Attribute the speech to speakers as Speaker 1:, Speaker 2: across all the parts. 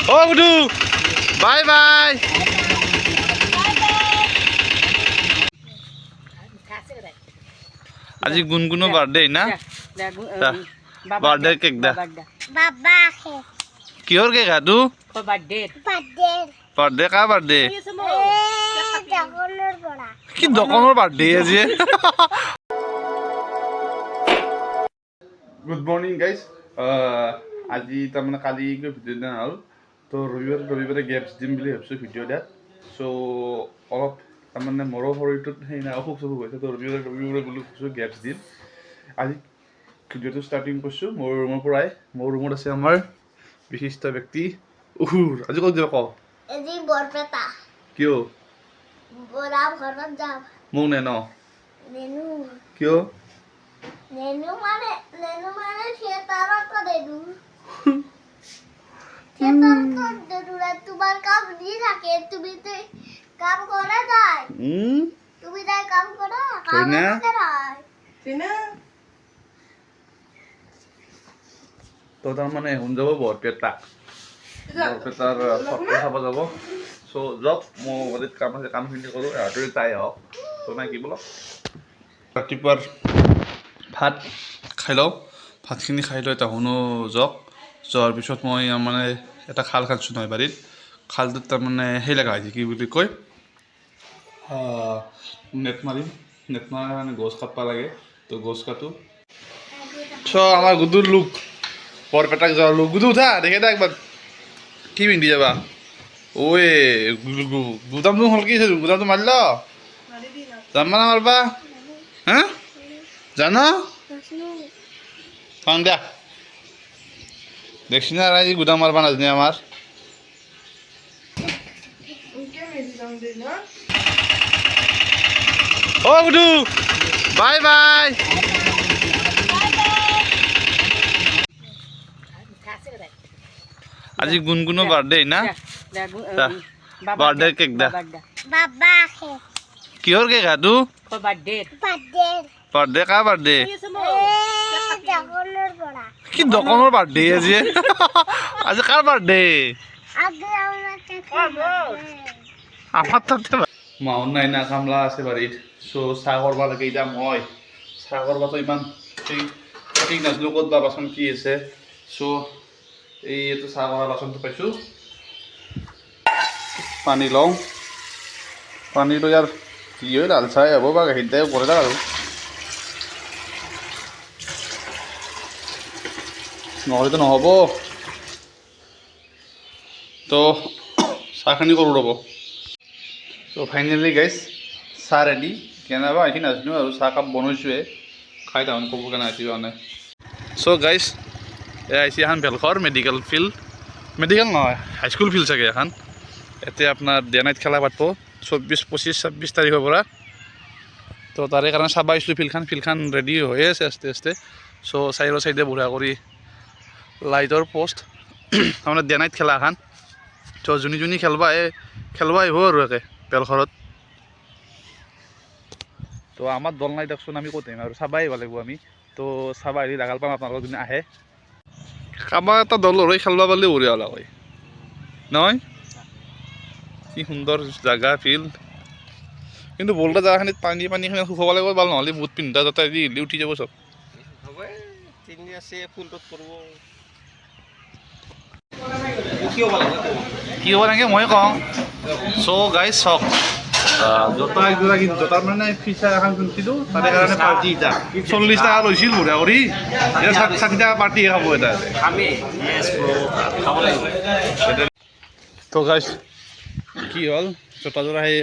Speaker 1: Oh, Gudu. Bye bye. আজি গুনগুনো birthday না birthday cake দা
Speaker 2: বাবা কেক
Speaker 1: কিহর কেক আদু
Speaker 2: বার্থডে
Speaker 1: বার্থডে কা birthday
Speaker 2: দোকানের বড়া
Speaker 1: কি দোকানের বার্থডে আজি গুড মর্নিং গাইস আজি তাৰমানে কালি ভিডিঅ' দিয়া হ'ল তো ৰবিবাৰে গেপছ দিম বুলি ভাবিছোঁ ভিডিঅ' দিয়াত চ' অলপ তাৰমানে মোৰো শৰীৰটোত সেই নাই অসুখ চসুখ হৈছে তো ৰবিবাৰে বুলি ভাবিছোঁ গেপছ দিম আজি ভিডিঅ'টো ষ্টাৰ্টিং কৰিছোঁ মোৰ ৰুমৰ পৰাই মোৰ ৰুমত আছে আমাৰ বিশিষ্ট ব্যক্তি আজি ক'ত যাব কওঁ
Speaker 2: আজি বৰপেটা
Speaker 1: কিয়
Speaker 2: বৰা ঘৰত যাম
Speaker 1: মোক নে ন
Speaker 2: নেনু
Speaker 1: কিয়
Speaker 2: নেনু মানে থিয়েটাৰত দেদু থিয়েটাৰত দেদু তোমাৰ কাম দি থাকে তুমি কাম কৰা যায় তুমি তাই কাম কৰা কাম কৰে
Speaker 1: তো তাৰমানে শুন যাব বৰপেটাৰ সত্ৰ চাব যাব চ' যাওক মোৰ ঘৰত কাম আছে কামখিনি কৰোঁ ৰাতিৰে তাই হওক ত' নাই কি বোলক ৰাতিপুৱাৰ ভাত খাই লওঁ ভাতখিনি খাই লৈ তাহোনো যাওক যোৱাৰ পিছত মই মানে এটা খাল খান্দিছোঁ নহয় বাৰীত খালটোত তাৰমানে সেই লগা হৈছে কি বুলি কয় নেট মাৰিম নেট মাৰাৰ কাৰণে গছ কাটব লাগে তো গছ কাটো চ' আমাৰ গুডুৰ লুক বৰপেটাক যোৱাৰ লুক গুডু উঠা দেখে দে একবাৰ কি পিন্ধি যাবা ঐ গুদামটো হ'ল কি গুদামটো মাৰি ল যাম না মাৰবা হা জানো কাম দিয়া দেখছি না আজি গুদাম মারবা নাজনি আমার ও গুডু বাই বাই আজি গুনগুনো বার্থডে না বার্থডে কেক দা
Speaker 2: বাবা কেক
Speaker 1: কিহর কেক আদু
Speaker 2: বার্থডে
Speaker 1: বার্থডে কা বার্থডে
Speaker 2: দোকানের বড়া
Speaker 1: কি দোকানের বার্থডে আজি আজি কার বার্থডে
Speaker 2: আগে
Speaker 1: আমার তাতে মাউন নাই না কামলা আছে বাড়িত চ' চাহ কৰবা লাগে এতিয়া মই চাহ কৰবাতো ইমান ঠিক নাছিলোঁ ক'ত বা বাচন কি আছে চ' এইটো চাহ কৰা বাচনটো পাইছোঁ পানী লওঁ পানী লৈ আৰু কি হয় লাল চাহ হ'ব বা গাখীৰ দাই কৰে থাক আৰু নহ'লেতো নহ'ব তো চাহখিনি কৰোঁ ৰ'ব তো ফাইনেলি গাইজ চাহ ৰেডি কেনেবা এইখিনি নাজানো আৰু চাহ কাপ বনাইছোঁহে খাই তাহোন ক'ব কেনে আহিছোঁ মানে চ' গাইজ এয়া আহিছে এখন বেলখৰ মেডিকেল ফিল্ড মেডিকেল নহয় হাইস্কুল ফিল্ড চাগে এখন এতিয়া আপোনাৰ ডে নাইট খেলা পাতব 25-26 তাৰিখৰ পৰা তো তাৰে কাৰণে চাব আহিছিলোঁ ফিল্ডখন ৰেডি হৈ আছে আস্তে আস্তে চ' চাইডৰ চাইডে বঢ়িয়া কৰি লাইটৰ পোষ্ট তাৰমানে ডে নাইট খেলা এখন তো যোনী খেলবা আহিব আৰু একে বেলখৰত তো আমাৰ দল নাই দিয়কচোন আমি ক'ত আহিম আৰু চাব আহিব লাগিব আমি তো চাব আহিলে লাগাল পাম আপোনালোক যদি আহে কাৰোবাৰ এটা দলৰ হৈ খেলবা পাৰিলে বঢ়িয়া হ'লা হয় নহয় কি সুন্দৰ জাগা ফিল্ড কিন্তু বলটা জাগাখিনিত পানীখিনি শুকাব লাগিব ভাল নহ'লে বুট পিন্ধা যাতে দি উঠি যাব চব কি হ'ব লাগে মই কওঁ চ' গাইজ চাওক জোতা একযোৰা জোতাৰ মানে ফিচাৰ এখন কিনিছিলোঁ তাৰে কাৰণে পাৰ্টি এটা 40 টকা লৈছিল বঢ়িয়া কৰি এতিয়া 60 টকা পাৰ্টি খাব এটা তো গাইজ কি হ'ল জোতাযোৰা সেই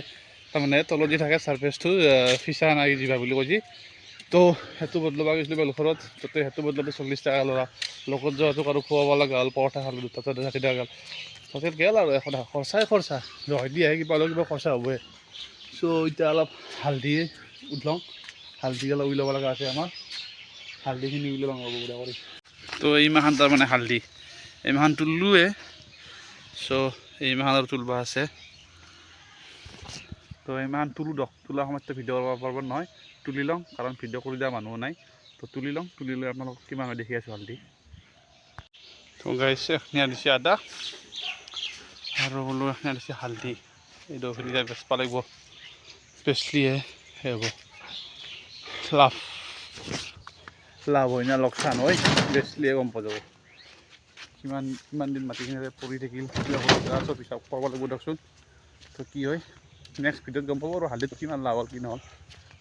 Speaker 1: তাৰমানে তলত দি থাকে চাৰ্ফেচটো ফিচা নাই যিবা বুলি কৈছে তো সেইটো বদলাব গৈছিলোঁ বেলখৰত তাতে সেইটো বদলাতে 40 টকা ল'ৰা লগত যোৱাটোক আৰু খুৱাব লগা হ'ল পৰঠা খালোঁ দুটা 60 টকা গ'ল তাতে গ'ল আৰু এখন খৰচা জহাই দি আহে কিবা খৰচা হ'বই চ' এতিয়া অলপ হালধি উঠলওঁ হালধি অলপ উলিয়াব লগা আছে আমাৰ হালধিখিনি উলিয়াব হ'ব বুঢ়া কৰি তো এই মাহখন তাৰমানে হালধি এই মাহখন তুলিলোৱে চ' এই মাহখন আৰু তুলিব আছে তো এই মাহখন তুলো দক তোলাৰ সময়ত ভিডিঅ' কৰিব পাৰিব নহয় তুলি লওঁ কাৰণ ভিডিঅ' কৰি দিয়া মানুহ নাই তো তুলি লওঁ তুলি লৈ আপোনালোকক কিমান দেখি আছোঁ হালধি তো গাইছে এখনি দিছে আদা আৰু বোলো এখানে দিছে হালধি এইটো খুলি যাই বেচবা লাগিব বেচলিহে সেই হ'ব লাভ হয় না লোকচান হয় বেচলিহে গম পোৱা যাব কিমান দিন মাটিখিনিতে পৰি থাকিল চব হিচাপ কৰিব লাগিব দিয়কচোন তো কি হয় নেক্সট ভিডিঅ'ত গম পাব আৰু হালধিত কিমান লাভ হ'ল কি নহ'ল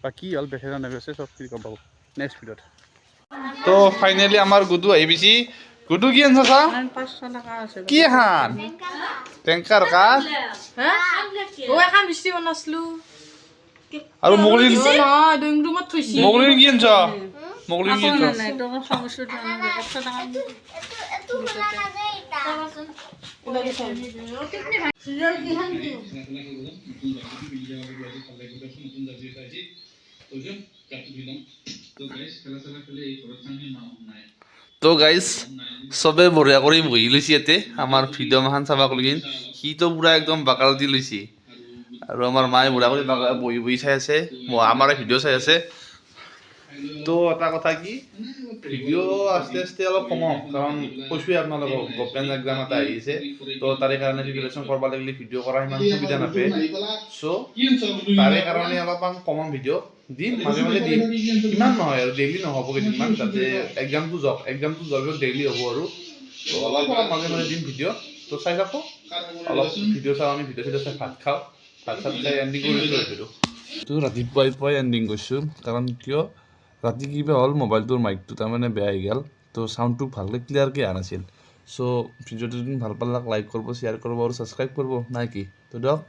Speaker 1: বা কি হ'ল বেচে না নেবেচে চব কি গম পাব নেক্সট ভিডিঅ'ত তো ফাইনেলি আমাৰ গুডু আহি পিছি গুডু কি আনছা চা কি এখান টেংকাৰ কাঠ আৰু মগলিন মগলিন কি আনছ মগলিন কি আনছ
Speaker 2: এইটো খোলা নাযায় এটা
Speaker 1: তো গাইজ চবে বঢ়িয়া কৰি বহি লৈছে ইয়াতে আমাৰ ভিডিঅ' মাখান চাবাক লগিন সিটো পুৰা একদম বাকাল দি লৈছে আৰু আমাৰ মায়ে বঢ়িয়া কৰি বহি বহি চাই আছে আমাৰ ভিডিঅ' চাই আছে তো এটা কথা কি ভিডিঅ' আস্তে আস্তে অলপ কমাওক কাৰণ কৈছোঁৱে আপোনালোকক গভমেণ্ট এক্সাম এটা আহিছে তো তাৰে কাৰণে প্ৰিপেৰেশ্যন কৰিব লাগিলে ভিডিঅ' কৰা সিমান সুবিধা নাপায় চ' তাৰে কাৰণে অলপমান কমাম ভিডিঅ' দিম মাজে মাজে দিম ইমান নহয় আৰু ডেইলি নহ'ব কেইদিনমান যাতে এক্সামটো যোৱাৰ পিছত ডেইলি হ'ব আৰু তো অলপ মাজে মাজে দিম ভিডিঅ' তো চাই থাকোঁ অলপ ভিডিঅ' চাওঁ আমি ভিডিঅ' চিডিঅ' চাই ভাত খাওঁ ভাত চাত খাই এণ্ডিং কৰিছোঁ ভিডিঅ'টো তো ৰাতিপুৱাই এণ্ডিং কৰিছোঁ কাৰণ কিয় ৰাতি কিবা হ'ল মোবাইলটোৰ মাইকটো তাৰমানে বেয়া হৈ গ'ল তো চাউণ্ডটো ভালকৈ ক্লিয়াৰকৈ অহা নাছিল চ' ভিডিঅ'টো যদি ভাল পালাক লাইক কৰিব শ্বেয়াৰ কৰিব আৰু ছাবস্ক্ৰাইব কৰিব নাই কি তো দিয়ক